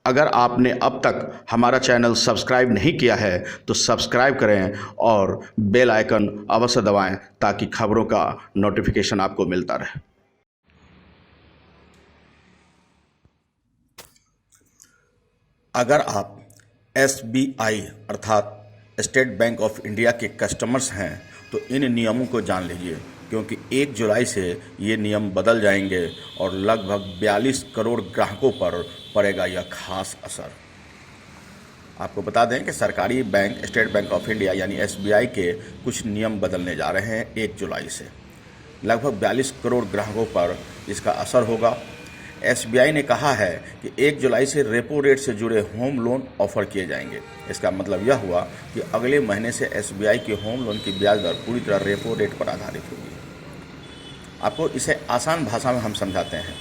अगर आपने अब तक हमारा चैनल सब्सक्राइब नहीं किया है तो सब्सक्राइब करें और बेल आइकन अवश्य दबाएं ताकि खबरों का नोटिफिकेशन आपको मिलता रहे। अगर आप SBI अर्थात स्टेट बैंक ऑफ इंडिया के कस्टमर्स हैं तो इन नियमों को जान लीजिए, क्योंकि 1 जुलाई से ये नियम बदल जाएंगे और लगभग 42 करोड़ ग्राहकों पर पड़ेगा यह खास असर। आपको बता दें कि सरकारी bank state bank of India यानी SBI के कुछ नियम बदलने जा रहे हैं 1 जुलाई से। लगभग 42 करोड़ ग्राहकों पर इसका असर होगा। SBI ने कहा है कि 1 जुलाई से रेपो रेट से जुड़े होम लोन ऑफर किए जाएंगे। इसका मतलब यह हुआ कि अगले महीने से SBI के होम लोन की ब्याज दर पूरी तरह रेपो रेट पर आधारित होगी। आपको इसे आसान भाषा में हम समझाते हैं।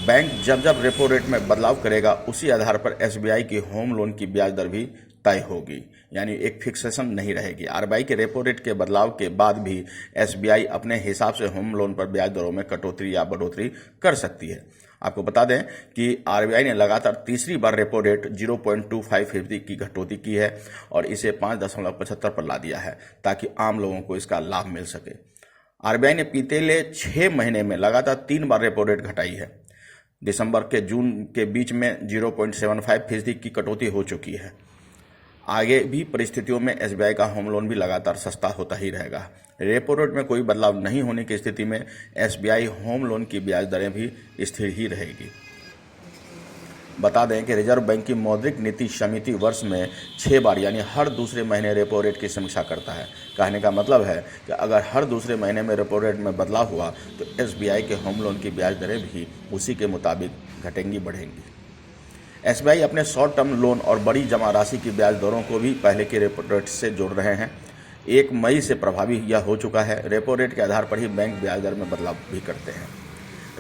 बैंक जब जब रेपो रेट में बदलाव करेगा उसी आधार पर SBI के होम लोन की ब्याज दर भी तय होगी, यानी एक फिक्सेशन नहीं रहेगी। RBI के रेपो रेट के बदलाव के बाद भी SBI अपने हिसाब से होम लोन पर ब्याज दरों में कटौती या बढ़ोतरी कर सकती है। आपको बता दें कि RBI ने लगातार तीसरी बार रेपो रेट 0.25% की कटौती की है और इसे 5.75 पर ला दिया है ताकि आम लोगों को इसका लाभ मिल सके। RBI ने पिछले 6 महीने में लगातार 3 बार रेपो रेट घटाई है। दिसंबर के जून के बीच में 0.75% की कटौती हो चुकी है। आगे भी परिस्थितियों में SBI का होम लोन भी लगातार सस्ता होता ही रहेगा। रेपो रेट में कोई बदलाव नहीं होने की स्थिति में SBI होम लोन की ब्याज दरें भी स्थिर ही रहेगी। बता दें कि रिजर्व बैंक की मौद्रिक नीति समिति वर्ष में 6 बार यानी हर दूसरे महीने रेपो रेट की समीक्षा करता है। कहने का मतलब है कि अगर हर दूसरे महीने में रेपो रेट में बदलाव हुआ तो SBI के होम लोन की ब्याज दरें भी उसी के मुताबिक घटेंगी बढ़ेंगी। SBI अपने शॉर्ट टर्म लोन और बड़ी जमा राशि की ब्याज दरों को भी पहले के रेपो रेट से जोड़ रहे हैं। 1 मई से प्रभावी यह हो चुका है। रेपो रेट के आधार पर ही बैंक ब्याज दर में बदलाव भी करते हैं।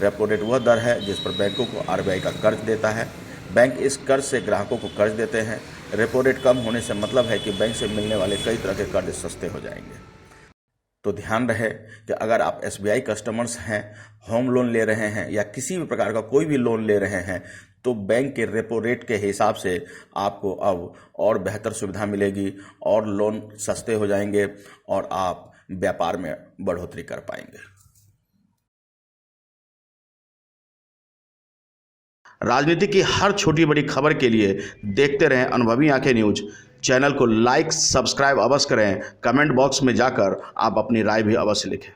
रेपो रेट वह दर है जिस पर बैंकों को RBI का कर्ज देता है। बैंक इस कर्ज से ग्राहकों को कर्ज देते हैं। रेपो रेट कम होने से मतलब है कि बैंक से मिलने वाले कई तरह के कर्ज सस्ते हो जाएंगे। तो ध्यान रहे कि अगर आप SBI कस्टमर्स हैं, होम लोन ले रहे हैं या किसी भी प्रकार का कोई भी लोन ले रहे हैं तो बैंक के रेपो रेट के हिसाब से आपको अब और बेहतर सुविधा मिलेगी और लोन सस्ते हो जाएंगे और आप व्यापार में बढ़ोतरी कर पाएंगे। राजनीति की हर छोटी बड़ी खबर के लिए देखते रहें अनुभवी आंखें न्यूज। चैनल को लाइक सब्सक्राइब अवश्य करें। कमेंट बॉक्स में जाकर आप अपनी राय भी अवश्य लिखें।